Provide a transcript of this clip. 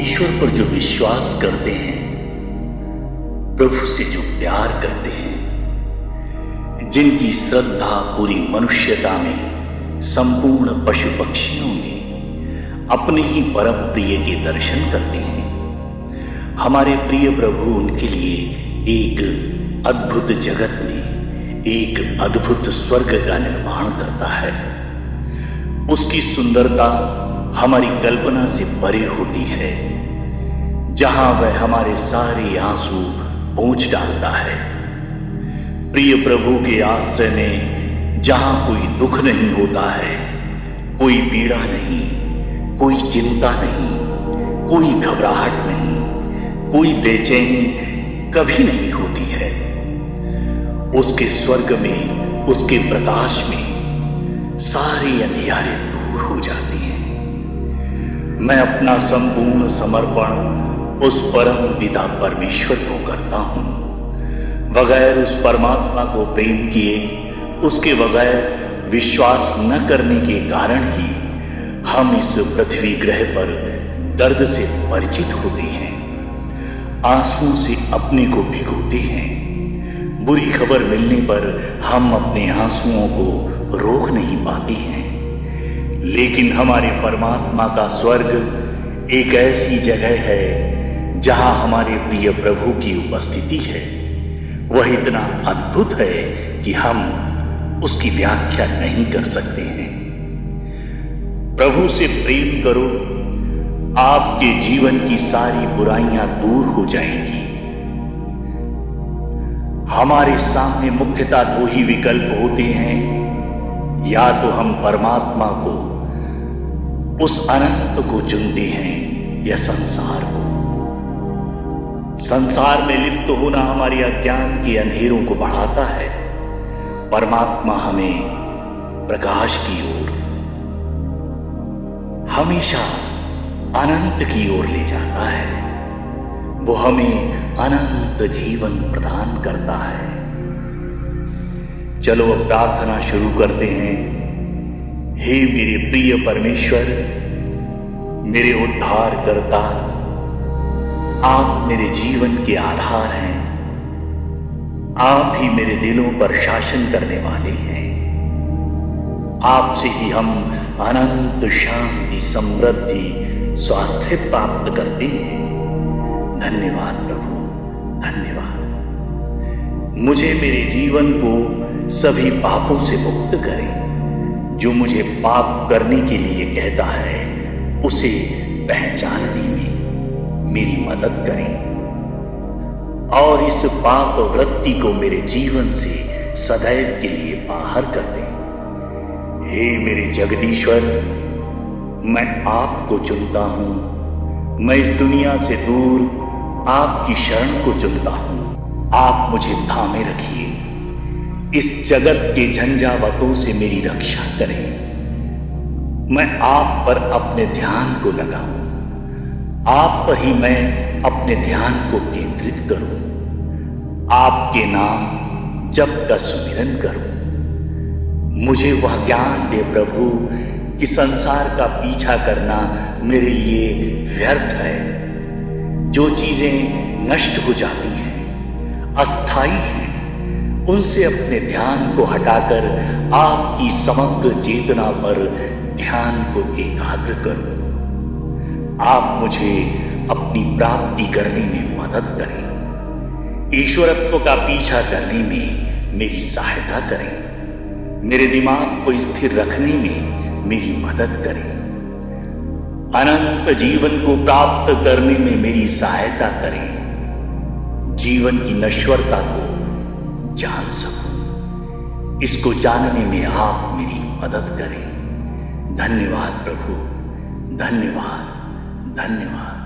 ईश्वर पर जो विश्वास करते हैं, प्रभु से जो प्यार करते हैं, जिनकी श्रद्धा पूरी मनुष्यता में, संपूर्ण पशु पक्षियों में अपने ही परम प्रिय के दर्शन करते हैं, हमारे प्रिय प्रभु उनके लिए एक अद्भुत जगत में एक अद्भुत स्वर्ग का निर्माण करता है। उसकी सुंदरता हमारी कल्पना से परे होती है, जहां वह हमारे सारे आंसू पोंछ डालता है। प्रिय प्रभु के आश्रय में जहां कोई दुख नहीं होता है, कोई पीड़ा नहीं, कोई चिंता नहीं, कोई घबराहट नहीं, कोई बेचैनी कभी नहीं होती है। उसके स्वर्ग में, उसके प्रकाश में सारे अंधियारे दूर हो जाती हैं। मैं अपना संपूर्ण समर्पण उस परम पिता परमेश्वर को करता हूं। बगैर उस परमात्मा को प्रेम किए, उसके बगैर विश्वास न करने के कारण ही हम इस पृथ्वी ग्रह पर दर्द से परिचित होते हैं, आंसुओं से अपने को भिगोते हैं। बुरी खबर मिलने पर हम अपने आंसुओं को रोक नहीं पाते हैं। लेकिन हमारे परमात्मा का स्वर्ग एक ऐसी जगह है जहां हमारे प्रिय प्रभु की उपस्थिति है। वह इतना अद्भुत है कि हम उसकी व्याख्या नहीं कर सकते हैं। प्रभु से प्रेम करो, आपके जीवन की सारी बुराइयां दूर हो जाएंगी। हमारे सामने मुख्यतः दो ही विकल्प होते हैं, या तो हम परमात्मा को, उस अनंत को चुनते हैं, या संसार को। संसार में लिप्त होना हमारे अज्ञान के अंधेरों को बढ़ाता है। परमात्मा हमें प्रकाश की ओर, हमेशा अनंत की ओर ले जाता है। वो हमें अनंत जीवन प्रदान करता है। चलो अब प्रार्थना शुरू करते हैं। हे मेरे प्रिय परमेश्वर, मेरे उद्धारकर्ता, आप मेरे जीवन के आधार हैं। आप ही मेरे दिलों पर शासन करने वाले हैं। आपसे ही हम अनंत शांति, समृद्धि, स्वास्थ्य प्राप्त करते हैं। धन्यवाद प्रभु, धन्यवाद। मुझे मेरे जीवन को सभी पापों से मुक्त करें। जो मुझे पाप करने के लिए कहता है, उसे पहचानने में मेरी मदद करें और इस पाप वृत्ति को मेरे जीवन से सदैव के लिए बाहर कर दें। हे मेरे जगदीश्वर, मैं आपको चुनता हूं। मैं इस दुनिया से दूर आपकी शरण को चुनता हूं। आप मुझे थामे रखिए। इस जगत के झंझावातों से मेरी रक्षा करें। मैं आप पर अपने ध्यान को लगाऊं। आप पर ही मैं अपने ध्यान को केंद्रित करूं। आपके नाम जप का सुमिरन करूं। मुझे वह ज्ञान दे प्रभु कि संसार का पीछा करना मेरे लिए व्यर्थ है। जो चीजें नष्ट हो जाती हैं, अस्थाई हैं, उनसे अपने ध्यान को हटाकर आपकी समग्र चेतना पर ध्यान को एकाग्र करूं। आप मुझे अपनी प्राप्ति करने में मदद करें। ईश्वरत्व का पीछा करने में मेरी सहायता करें। मेरे दिमाग को स्थिर रखने में मेरी मदद करें। अनंत जीवन को प्राप्त करने में मेरी सहायता करें। जीवन की नश्वरता को जान सकूं, इसको जानने में आप मेरी मदद करें। धन्यवाद प्रभु, धन्यवाद, धन्यवाद।